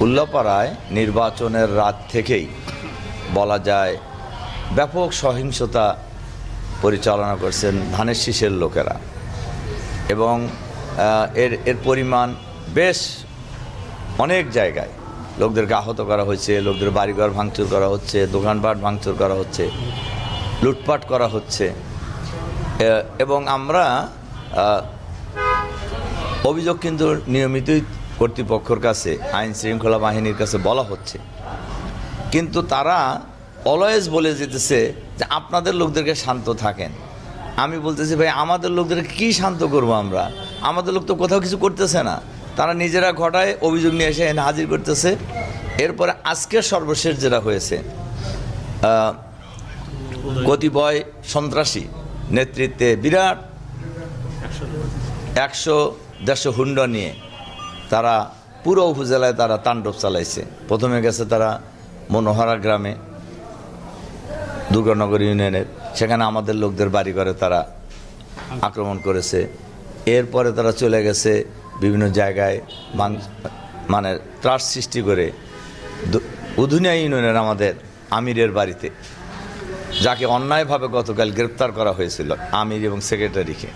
উল্লাপাড়ায় নির্বাচনের রাত থেকেই বলা যায় ব্যাপক সহিংসতা পরিচালনা করছেন ধানের শীষের লোকেরা এবং এর পরিমাণ বেশ অনেক জায়গায় লোকদেরকে আহত করা হয়েছে, লোকদের বাড়িঘর ভাঙচুর করা হচ্ছে, দোকানপাট ভাঙচুর করা হচ্ছে, লুটপাট করা হচ্ছে। এবং আমরা অভিযোগ কিন্তু নিয়মিতই কর্তৃপক্ষের কাছে, আইন শৃঙ্খলা বাহিনীর কাছে বলা হচ্ছে, কিন্তু তারা অলওয়েজ বলে যেতেছে যে আপনাদের লোকদেরকে শান্ত থাকেন। আমি বলতেছি ভাই, আমাদের লোকদেরকে কী শান্ত করব আমরা? আমাদের লোক তো কোথাও কিছু করতেছে না, তারা নিজেরা ঘটায় অভিযোগ নিয়ে এসে এনে হাজির করতেছে। এরপরে আজকের সর্বশেষ যেটা হয়েছে, কতিপয় সন্ত্রাসী নেতৃত্বে বিরাট 100-150 হুন্ডা নিয়ে তারা পুরো উপজেলায় তারা তাণ্ডব চালাইছে। প্রথমে গেছে তারা মনোহরা গ্রামে, দুর্গানগর ইউনিয়নের, সেখানে আমাদের লোকদের বাড়ি ঘরে তারা আক্রমণ করেছে। এরপরে তারা চলে গেছে বিভিন্ন জায়গায় মানে ত্রাস সৃষ্টি করে উধুনিয়া ইউনিয়নের আমাদের আমিরের বাড়িতে, যাকে অন্যায়ভাবে গতকাল গ্রেপ্তার করা হয়েছিল, আমির এবং সেক্রেটারিকে।